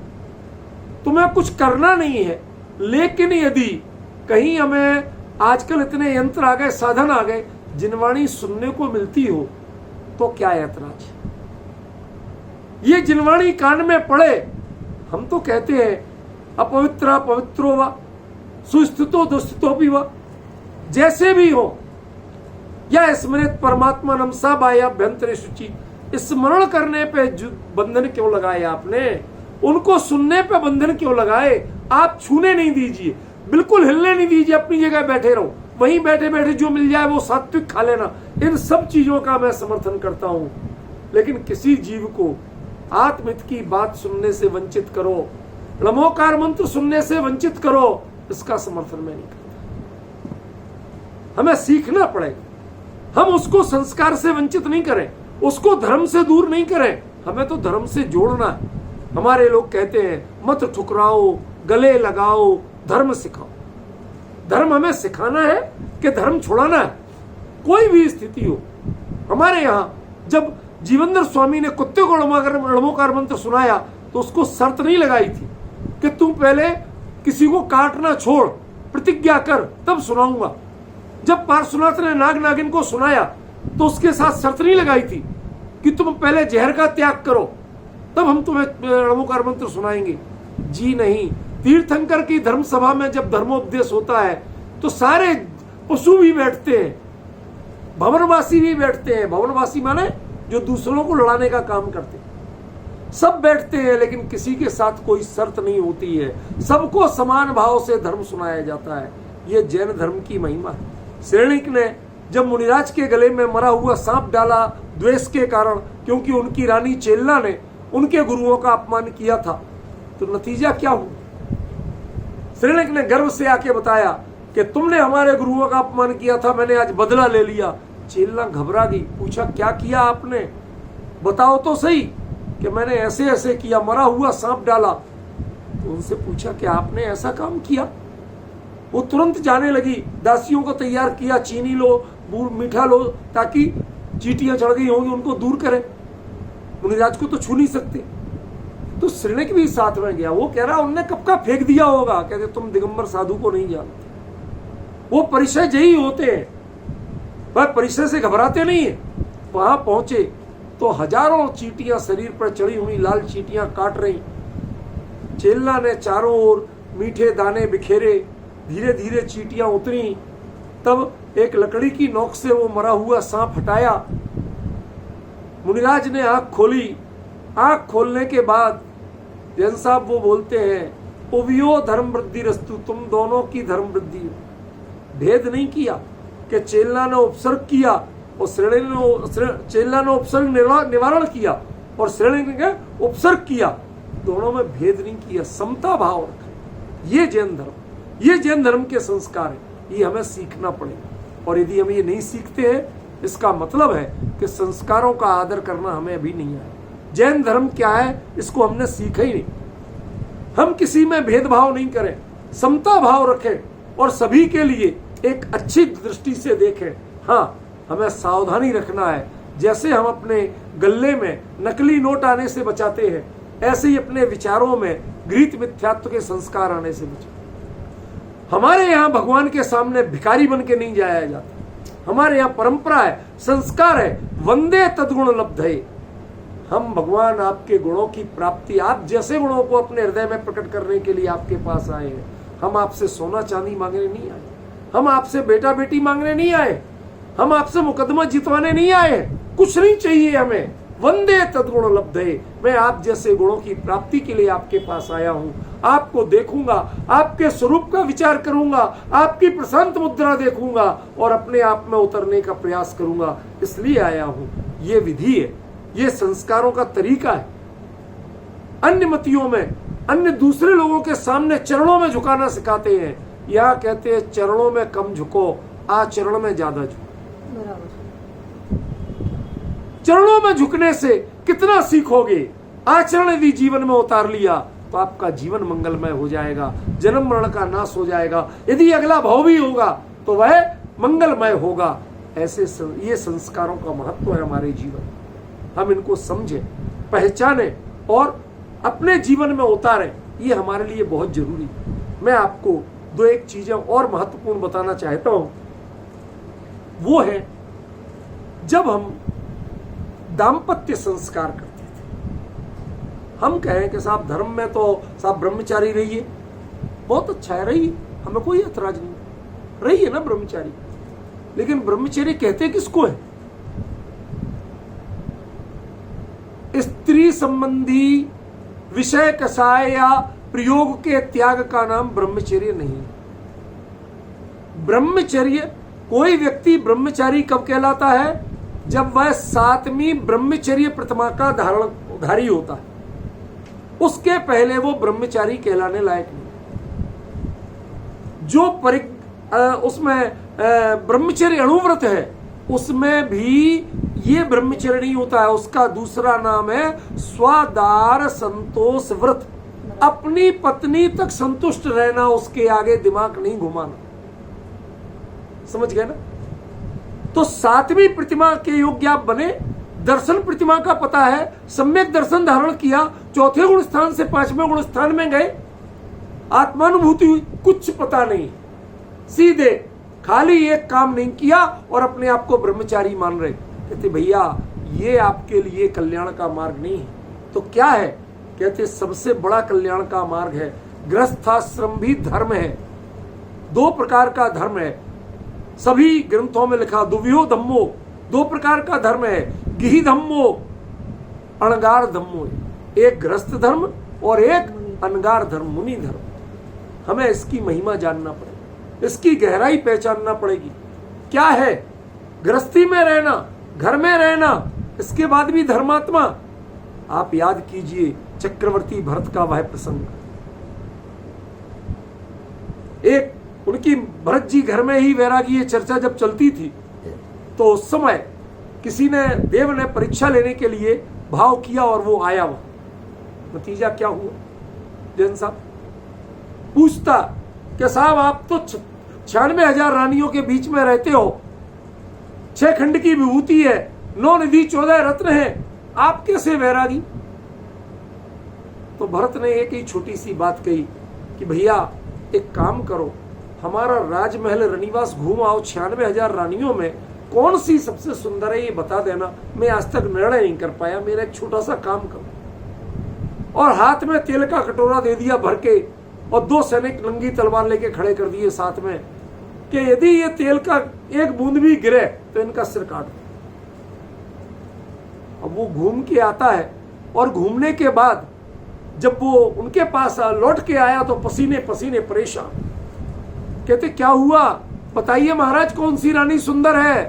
तुम्हें कुछ करना नहीं है। लेकिन यदि कहीं हमें आजकल इतने यंत्र आ गए, साधन आ गए, जिनवाणी सुनने को मिलती हो तो क्या ऐतराज है? ये जिनवाणी कान में पड़े, हम तो कहते हैं अपवित्र पवित्रो व सुस्थितो दुस्थितो भी व, जैसे भी हो, या स्मृत परमात्मा नमसा बाह्याभ्यंतरे शुचि, स्मरण करने पे बंधन क्यों लगाए आपने? उनको सुनने पे बंधन क्यों लगाए? आप छूने नहीं दीजिए, बिल्कुल हिलने नहीं दीजिए, अपनी जगह बैठे रहो, वहीं बैठे बैठे जो मिल जाए वो सात्विक खा लेना। इन सब चीजों का मैं समर्थन करता हूं, लेकिन किसी जीव को आत्महित की बात सुनने से वंचित करो, नमोकार मंत्र सुनने से वंचित करो, इसका समर्थन मैं नहीं करता। हमें सीखना पड़ेगा, हम उसको संस्कार से वंचित नहीं करें, उसको धर्म से दूर नहीं करें, हमें तो धर्म से जोड़ना है। हमारे लोग कहते हैं मत ठुकराओ, गले लगाओ, धर्म सिखाओ। धर्म हमें सिखाना है कि धर्म छुड़ाना है? कोई भी स्थिति हो। हमारे यहां जब जीवनधर स्वामी ने कुत्ते को नमोकार मंत्र सुनाया तो उसको शर्त नहीं लगाई थी कि तू पहले किसी को काटना छोड़, प्रतिज्ञा कर, तब सुनाऊंगा। जब पार्श्वनाथ ने नाग नागिन को सुनाया तो उसके साथ शर्त नहीं लगाई थी कि तुम पहले जहर का त्याग करो तब हम तुम्हें नमोकार मंत्र सुनाएंगे। जी नहीं, तीर्थंकर की धर्म सभा में जब धर्मोपदेश होता है तो सारे पशु भी बैठते हैं, भवनवासी भी बैठते हैं। भवनवासी माने जो दूसरों को लड़ाने का काम करते हैं, सब बैठते हैं, लेकिन किसी के साथ कोई शर्त नहीं होती है, सबको समान भाव से धर्म सुनाया जाता है। यह जैन धर्म की महिमा है। श्रेणिक ने जब मुनिराज के गले में मरा हुआ सांप डाला द्वेष के कारण, क्योंकि उनकी रानी चेल्ला ने उनके गुरुओं का अपमान किया था, तो नतीजा क्या हुआ? श्रेणिक ने गर्व से आके बताया कि तुमने हमारे गुरुओं का अपमान किया था, मैंने आज बदला ले लिया। चेल्ला घबरा गई, पूछा क्या किया आपने, बताओ तो सही। कि मैंने ऐसे ऐसे किया, मरा हुआ सांप डाला। तो उनसे पूछा कि आपने ऐसा काम किया? वो तुरंत जाने लगी, दासियों को तैयार किया, चीनी लो, मीठा लो, ताकि चींटियां चढ़ गई होंगी उनको दूर करे। मुनिराज को तो छू नहीं सकते। तो श्रेणिक भी साथ में गया। वो कह रहा उनने कब का फेंक दिया होगा। कहते तुम दिगंबर साधु को नहीं जानते, वो परिचय जयी होते हैं, वह परिचय से घबराते नहीं है। वहां पहुंचे तो हजारों चींटियां शरीर पर चढ़ी हुई लाल चींटियां काट रही। चेल्ला ने चारों ओर मीठे दाने बिखेरे, धीरे धीरे चींटियां उतरी। तब एक लकड़ी की नोक से वो मरा हुआ सांप हटाया। मुनिराज ने आंख खोली। आंख खोलने के बाद जैन साहब वो बोलते हैं उवियो धर्म वृद्धि रस्तु, तुम दोनों की धर्म वृद्धि हो। भेद नहीं किया कि चेल्ला ने उपसर्ग किया और चेल्ला ने उपसर्ग निवारण किया और श्रेणी ने उपसर्ग किया, दोनों में भेद नहीं किया, समता भाव रखा। ये जैन धर्म, ये जैन धर्म के संस्कार है, ये हमें सीखना पड़ेगा। और यदि हम ये नहीं सीखते हैं, इसका मतलब है कि संस्कारों का आदर करना हमें अभी नहीं आया। जैन धर्म क्या है इसको हमने सीखा ही नहीं। हम किसी में भेदभाव नहीं करें, समता भाव रखें और सभी के लिए एक अच्छी दृष्टि से देखें। हाँ, हमें सावधानी रखना है। जैसे हम अपने गले में नकली नोट आने से बचाते हैं, ऐसे ही अपने विचारों में गृहीत मिथ्यात्व के संस्कार आने से बचाते। हमारे यहाँ भगवान के सामने भिखारी बन के नहीं जाया जाता। हमारे यहाँ परंपरा है, संस्कार है, वंदे तद्गुण लब्धे। हम भगवान आपके गुणों की प्राप्ति, आप जैसे गुणों को अपने हृदय में प्रकट करने के लिए आपके पास आए हैं। हम आपसे सोना चांदी मांगने नहीं आए, हम आपसे बेटा बेटी मांगने नहीं आए, हम आपसे मुकदमा जितवाने नहीं आए। कुछ नहीं चाहिए हमें, वंदे तद्गुण लब्धे। मैं आप जैसे गुणों की प्राप्ति के लिए आपके पास आया हूं। आपको देखूंगा, आपके स्वरूप का विचार करूंगा, आपकी प्रशांत मुद्रा देखूंगा और अपने आप में उतरने का प्रयास करूंगा, इसलिए आया हूं। ये विधि है, ये संस्कारों का तरीका है। अन्य मतियों में अन्य दूसरे लोगों के सामने चरणों में झुकाना सिखाते हैं। यह कहते हैं चरणों में कम झुको, आचरण में ज्यादा झुको। चरणों में झुकने से कितना सीखोगे, आचरण यदि जीवन में उतार लिया तो आपका जीवन मंगलमय हो जाएगा, जन्म मरण का नाश हो जाएगा। यदि अगला भाव भी होगा तो वह मंगलमय होगा। ऐसे ये संस्कारों का महत्व है हमारे जीवन। हम इनको समझें, पहचानें और अपने जीवन में उतारें, ये हमारे लिए बहुत जरूरी है। मैं आपको दो एक चीजें और महत्वपूर्ण बताना चाहता हूं। वो है जब हम दाम्पत्य संस्कार करते थे, हम कहें कि साहब धर्म में तो साहब ब्रह्मचारी रहिए, बहुत अच्छा है, रहिए, हमें कोई ऐतराज नहीं, रहिए ना ब्रह्मचारी। लेकिन ब्रह्मचर्य कहते किसको है? स्त्री संबंधी विषय कसाय या प्रयोग के त्याग का नाम ब्रह्मचर्य नहीं। ब्रह्मचर्य, कोई व्यक्ति ब्रह्मचारी कब कहलाता है? जब वह 7वीं ब्रह्मचर्य प्रतिमा का धारी होता है, उसके पहले वो ब्रह्मचारी कहलाने लायक नहीं। जो उसमें ब्रह्मचर्य अणुव्रत है, उसमें भी ये ब्रह्मचर्य नहीं होता है। उसका दूसरा नाम है स्वादार संतोष व्रत। अपनी पत्नी तक संतुष्ट रहना, उसके आगे दिमाग नहीं घुमाना। समझ गए ना? तो 7वीं प्रतिमा के योग्य आप बने। दर्शन प्रतिमा का पता है, सम्यक दर्शन धारण किया, 4थे गुण स्थान से 5वें गुण स्थान में गए, आत्मानुभूति हुई, कुछ पता नहीं, सीधे खाली एक काम नहीं किया और अपने आप को ब्रह्मचारी मान रहे। कहते भैया ये आपके लिए कल्याण का मार्ग नहीं है। तो क्या है? कहते सबसे बड़ा कल्याण का मार्ग है गृहस्थाश्रम भी धर्म है। 2 प्रकार का धर्म है, सभी ग्रंथों में लिखा, दुव्यो धम्मो, 2 प्रकार का धर्म है, गिहि धम्मो, अणगार धम्मो। एक गृहस्थ धर्म और एक अनगार धर्म, मुनि धर्म। हमें इसकी महिमा जानना पड़ेगा, इसकी गहराई पहचानना पड़ेगी। क्या है? गृहस्थी में रहना, घर में रहना, इसके बाद भी धर्मात्मा। आप याद कीजिए चक्रवर्ती भरत का वह प्रसंग। एक उनकी भरत जी घर में ही वैरागी ये चर्चा जब चलती थी, तो उस समय किसी ने, देव ने परीक्षा लेने के लिए भाव किया और वो आया वहां। नतीजा क्या हुआ? जैन साहब पूछता कि साहब आप तो 96,000 रानियों के बीच में रहते हो, 6 खंड की विभूति है, 9 निधि 14 रत्न है, आप कैसे वैरागी? तो भरत ने एक ही छोटी सी बात कही कि भैया एक काम करो, हमारा राजमहल रनिवास घूम आओ, 96,000 रानियों में कौन सी सबसे सुंदर है ये बता देना। मैं आज तक निर्णय नहीं कर पाया, मेरा एक छोटा सा काम करो। और हाथ में तेल का कटोरा दे दिया भर के, और 2 सैनिक नंगी तलवार लेके खड़े कर दिए साथ में कि यदि ये तेल का एक बूंद भी गिरे तो इनका सिर काट दो। अब वो घूम के आता है, और घूमने के बाद जब वो उनके पास लौट के आया तो पसीने पसीने परेशान। कहते क्या हुआ? बताइए महाराज, कौन सी रानी सुंदर है?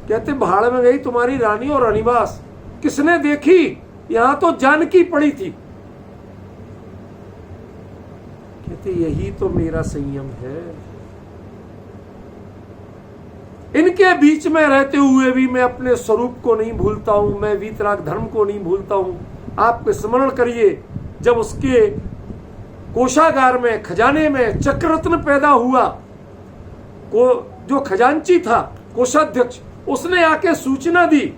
कहते भाड़ में गई तुम्हारी रानी और रनिवास। किसने देखी? यहां तो जानकी पड़ी थी। कहते यही तो मेरा संयम है, इनके बीच में रहते हुए भी मैं अपने स्वरूप को नहीं भूलता हूं, मैं वीतराग धर्म को नहीं भूलता हूं। आप स्मरण करिए जब उसके कोषागार में, खजाने में चक्ररत्न पैदा हुआ, जो खजांची था, कोषाध्यक्ष, उसने आके सूचना दी,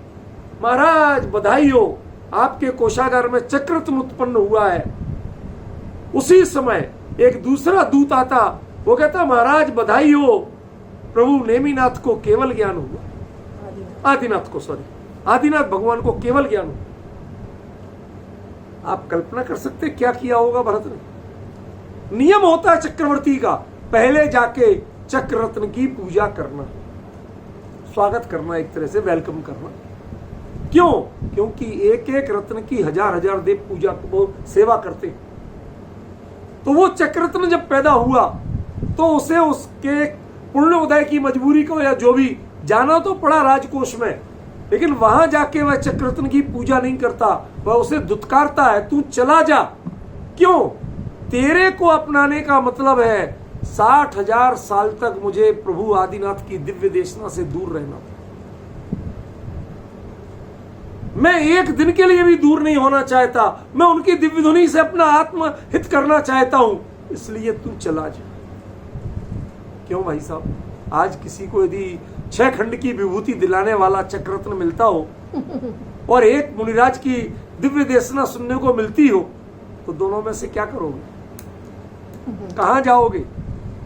महाराज बधाई हो, आपके कोषागार में चक्ररत्न उत्पन्न हुआ है। उसी समय एक दूसरा दूत आता, वो कहता महाराज बधाई हो, प्रभु नेमिनाथ को केवल ज्ञान हुआ, आदिनाथ भगवान को केवल ज्ञान हुआ। आप कल्पना कर सकते क्या किया होगा भरत ने? नियम होता है चक्रवर्ती का, पहले जाके चक्ररत्न की पूजा करना, स्वागत करना, एक तरह से वेलकम करना। क्यों? क्योंकि एक एक रत्न की 1000 देव पूजा को सेवा करते। तो वो चक्ररत्न जब पैदा हुआ तो उसे उसके पुण्य उदय की मजबूरी को या जो भी जाना तो पड़ा राजकोष में, लेकिन वहां जाके वह चक्ररत्न की पूजा नहीं करता, वह उसे दुत्कारता है, तू चला जा। क्यों? तेरे को अपनाने का मतलब है 60,000 साल तक मुझे प्रभु आदिनाथ की दिव्य देशना से दूर रहना। मैं एक दिन के लिए भी दूर नहीं होना चाहता, मैं उनकी दिव्य धुनी से अपना आत्म हित करना चाहता हूं, इसलिए तू चला जा। क्यों भाई साहब? आज किसी को यदि 6 खंड की विभूति दिलाने वाला चक्ररत्न मिलता हो और एक मुनिराज की दिव्य देशना सुनने को मिलती हो, तो दोनों में से क्या करोगे, कहां जाओगे?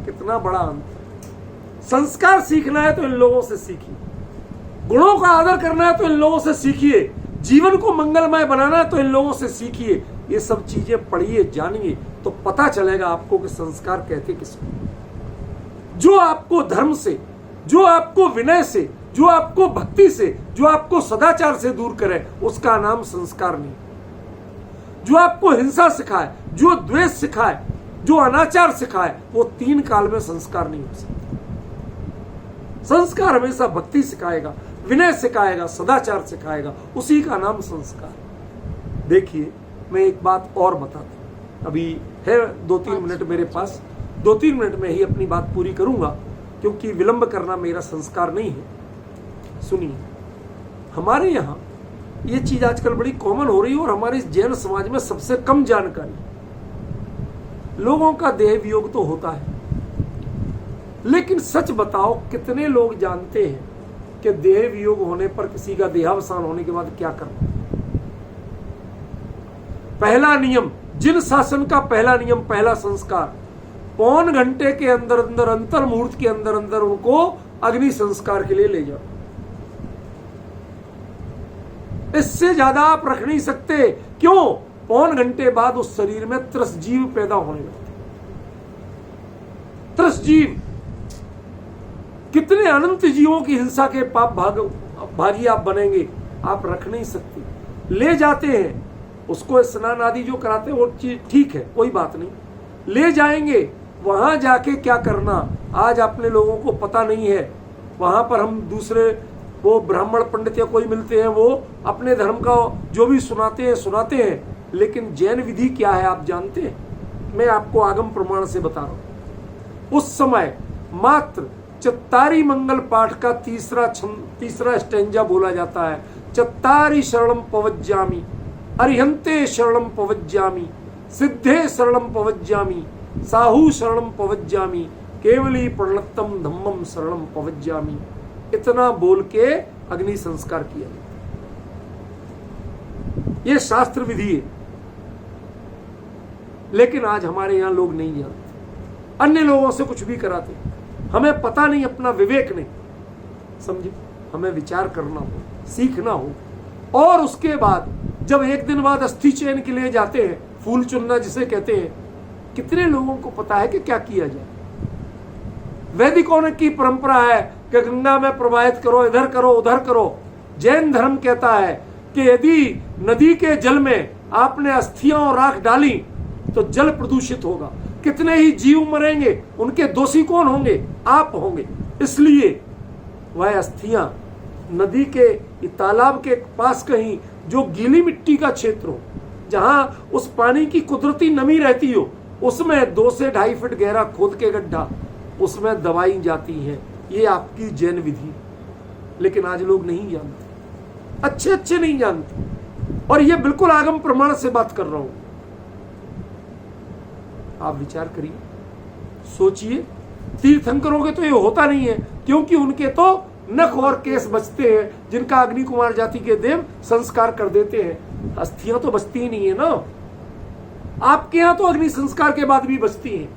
कितना बड़ा अंतर। संस्कार सीखना है तो इन लोगों से सीखिए, गुणों का आदर करना है तो इन लोगों से सीखिए, जीवन को मंगलमय बनाना है तो इन लोगों से सीखिए। ये सब चीजें पढ़िए, जानिए, तो पता चलेगा आपको कि संस्कार कहते किसको। जो आपको धर्म से, जो आपको विनय से, जो आपको भक्ति से, जो आपको सदाचार से दूर करे, उसका नाम संस्कार नहीं। जो आपको हिंसा सिखाए, जो द्वेष सिखाए, जो अनाचार सिखाए, वो 3 काल में संस्कार नहीं हो सकता। संस्कार हमेशा भक्ति सिखाएगा, विनय सिखाएगा, सदाचार सिखाएगा, उसी का नाम संस्कार। देखिए, मैं एक बात और बताता हूं, अभी है 2-3 मिनट मेरे पास, 2-3 मिनट में ही अपनी बात पूरी करूंगा, क्योंकि विलंब करना मेरा संस्कार नहीं है। सुनिए, हमारे यहां ये चीज आजकल बड़ी कॉमन हो रही है और हमारे इस जैन समाज में सबसे कम जानकारी। लोगों का देह वियोग तो होता है, लेकिन सच बताओ कितने लोग जानते हैं कि देह वियोग होने पर, किसी का देहावसान होने के बाद क्या करना? पहला नियम, जिन शासन का पहला नियम, पहला संस्कार, पौन घंटे के अंदर अंदर, अंतर मुहूर्त के अंदर अंदर उनको अग्नि संस्कार के लिए ले जाओ। इससे ज्यादा आप रख नहीं सकते। क्यों? पौन घंटे बाद उस शरीर में त्रसजीव पैदा होने लगते। त्रसजीव, कितने अनंत जीवों की हिंसा के पाप भागी आप बनेंगे, आप रख नहीं सकते। ले जाते हैं उसको, स्नान आदि जो कराते हैं वो चीज ठीक है, कोई बात नहीं, ले जाएंगे। वहां जाके क्या करना, आज अपने लोगों को पता नहीं है। वहां पर हम दूसरे वो ब्राह्मण पंडित या कोई मिलते हैं, वो अपने धर्म का जो भी सुनाते हैं, लेकिन जैन विधि क्या है आप जानते हैं? मैं आपको आगम प्रमाण से बता रहा हूं। उस समय मात्र चत्तारी मंगल पाठ का तीसरा स्टेंजा बोला जाता है। चत्तारी शरणम पवज्जामि, अरिहंते शरणम पवज्जामि, सिद्धे शरणम पवज्जामि, साहू शरणम पवज्जामि, केवली प्रणतम धम्मम शरणम पवज्जामि। इतना बोल के अग्नि संस्कार किया। ये शास्त्र विधि है, लेकिन आज हमारे यहां लोग नहीं जानते, अन्य लोगों से कुछ भी कराते। हमें पता नहीं, अपना विवेक नहीं, समझे? हमें विचार करना हो, सीखना हो, और उसके बाद जब एक दिन बाद अस्थि चयन के लिए जाते हैं, फूल चुनना जिसे कहते हैं, कितने लोगों को पता है कि क्या किया जाए? वैदिकों की परंपरा है कि गंगा में प्रवाहित करो, इधर करो, उधर करो। जैन धर्म कहता है कि यदि नदी के जल में आपने अस्थियां और राख डाली तो जल प्रदूषित होगा, कितने ही जीव मरेंगे, उनके दोषी कौन होंगे? आप होंगे। इसलिए वह अस्थियां नदी के तालाब के पास कहीं जो गीली मिट्टी का क्षेत्र हो, जहां उस पानी की कुदरती नमी रहती हो, उसमें 2 से 2.5 फीट गहरा खोद के गड्ढा, उसमें दवाई जाती है। ये आपकी जैन विधि, लेकिन आज लोग नहीं जानते, अच्छे नहीं जानते। और ये बिल्कुल आगम प्रमाण से बात कर रहा हूं। आप विचार करिए, सोचिए। तीर्थंकरों के तो ये होता नहीं है, क्योंकि उनके तो नख और केस बचते हैं, जिनका अग्नि कुमार जाति के देव संस्कार कर देते हैं। अस्थियां तो बचती ही नहीं है ना। आपके यहां तो अग्नि संस्कार के बाद भी बचती हैं।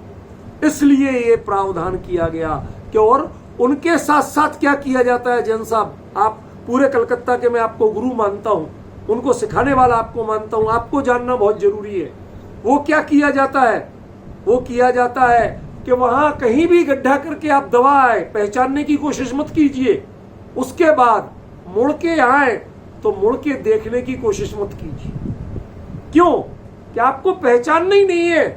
इसलिए ये प्रावधान किया गया कि, और उनके साथ साथ क्या किया जाता है जैन साहब, आप पूरे कलकत्ता के, मैं आपको गुरु मानता हूं, उनको सिखाने वाला आपको मानता हूं, आपको जानना बहुत जरूरी है। वो क्या किया जाता है? वो किया जाता है कि वहां कहीं भी गड्ढा करके आप दवा आए, पहचानने की कोशिश मत कीजिए। उसके बाद मुड़ के आए तो मुड़ के देखने की कोशिश मत कीजिए। क्यों? कि आपको पहचानना ही नहीं है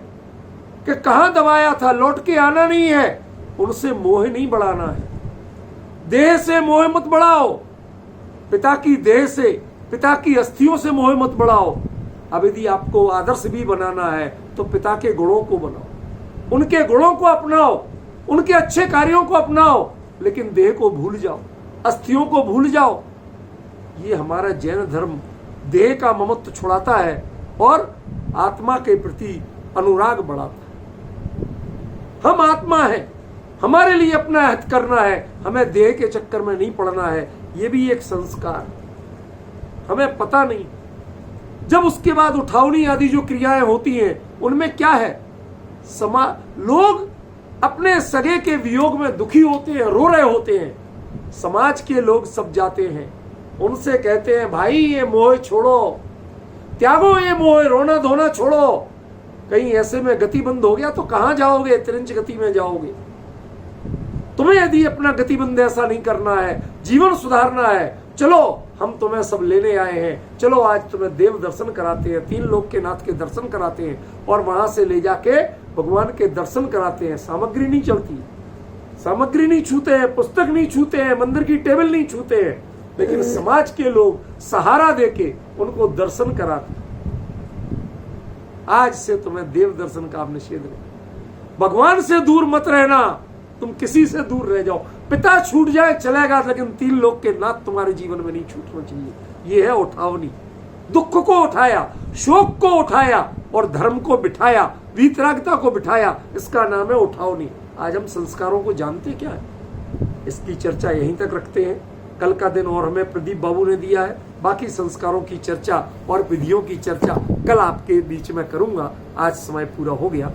कि कहां दबाया था, लौट के आना नहीं है। उनसे मोह नहीं बढ़ाना है, देह से मोह मत बढ़ाओ, पिता की देह से, पिता की अस्थियों से मोह मत बढ़ाओ। अब यदि आपको आदर्श भी बनाना है तो पिता के गुणों को बनाओ, उनके गुणों को अपनाओ, उनके अच्छे कार्यों को अपनाओ, लेकिन देह को भूल जाओ, अस्थियों को भूल जाओ। ये हमारा जैन धर्म देह का ममत्व छुड़ाता है और आत्मा के प्रति अनुराग बढ़ाता है। हम आत्मा है, हमारे लिए अपना हित करना है, हमें देह के चक्कर में नहीं पड़ना है। ये भी एक संस्कार, हमें पता नहीं। जब उसके बाद उठावनी आदि जो क्रियाएं होती हैं उनमें क्या है, लोग अपने सगे के वियोग में दुखी होते हैं, रो रहे होते हैं, समाज के लोग सब जाते हैं, उनसे कहते हैं भाई ये मोह छोड़ो, त्यागो ये मोह, रोना धोना छोड़ो। कहीं ऐसे में गति बंद हो गया तो कहां जाओगे, त्रिंच गति में जाओगे। तुम्हें यदि अपना गतिबंध ऐसा नहीं करना है, जीवन सुधारना है, चलो हम तुम्हें सब लेने आए हैं, चलो आज तुम्हें देव दर्शन कराते हैं, 3 लोक के नाथ के दर्शन कराते हैं और वहां से ले जाके भगवान के दर्शन कराते हैं। सामग्री नहीं चलती, सामग्री नहीं छूते हैं, पुस्तक नहीं छूते हैं, मंदिर की टेबल नहीं छूते हैं, लेकिन समाज के लोग सहारा देके उनको दर्शन कराते। आज से तुम्हें देव दर्शन का निषेध नहीं, भगवान से दूर मत रहना, तुम किसी से दूर रह जाओ, पिता छूट जाए चलेगा, लेकिन 3 लोक के नाथ तुम्हारे जीवन में नहीं छूटना चाहिए। ये है उठावनी। दुख को उठाया, शोक को उठाया और धर्म को बिठाया, वीतरागता को बिठाया, इसका नाम है उठावनी। आज हम संस्कारों को जानते क्या है, इसकी चर्चा यहीं तक रखते हैं। कल का दिन और हमें प्रदीप बाबू ने दिया है, बाकी संस्कारों की चर्चा और विधियों की चर्चा कल आपके बीच में करूंगा। आज समय पूरा हो गया।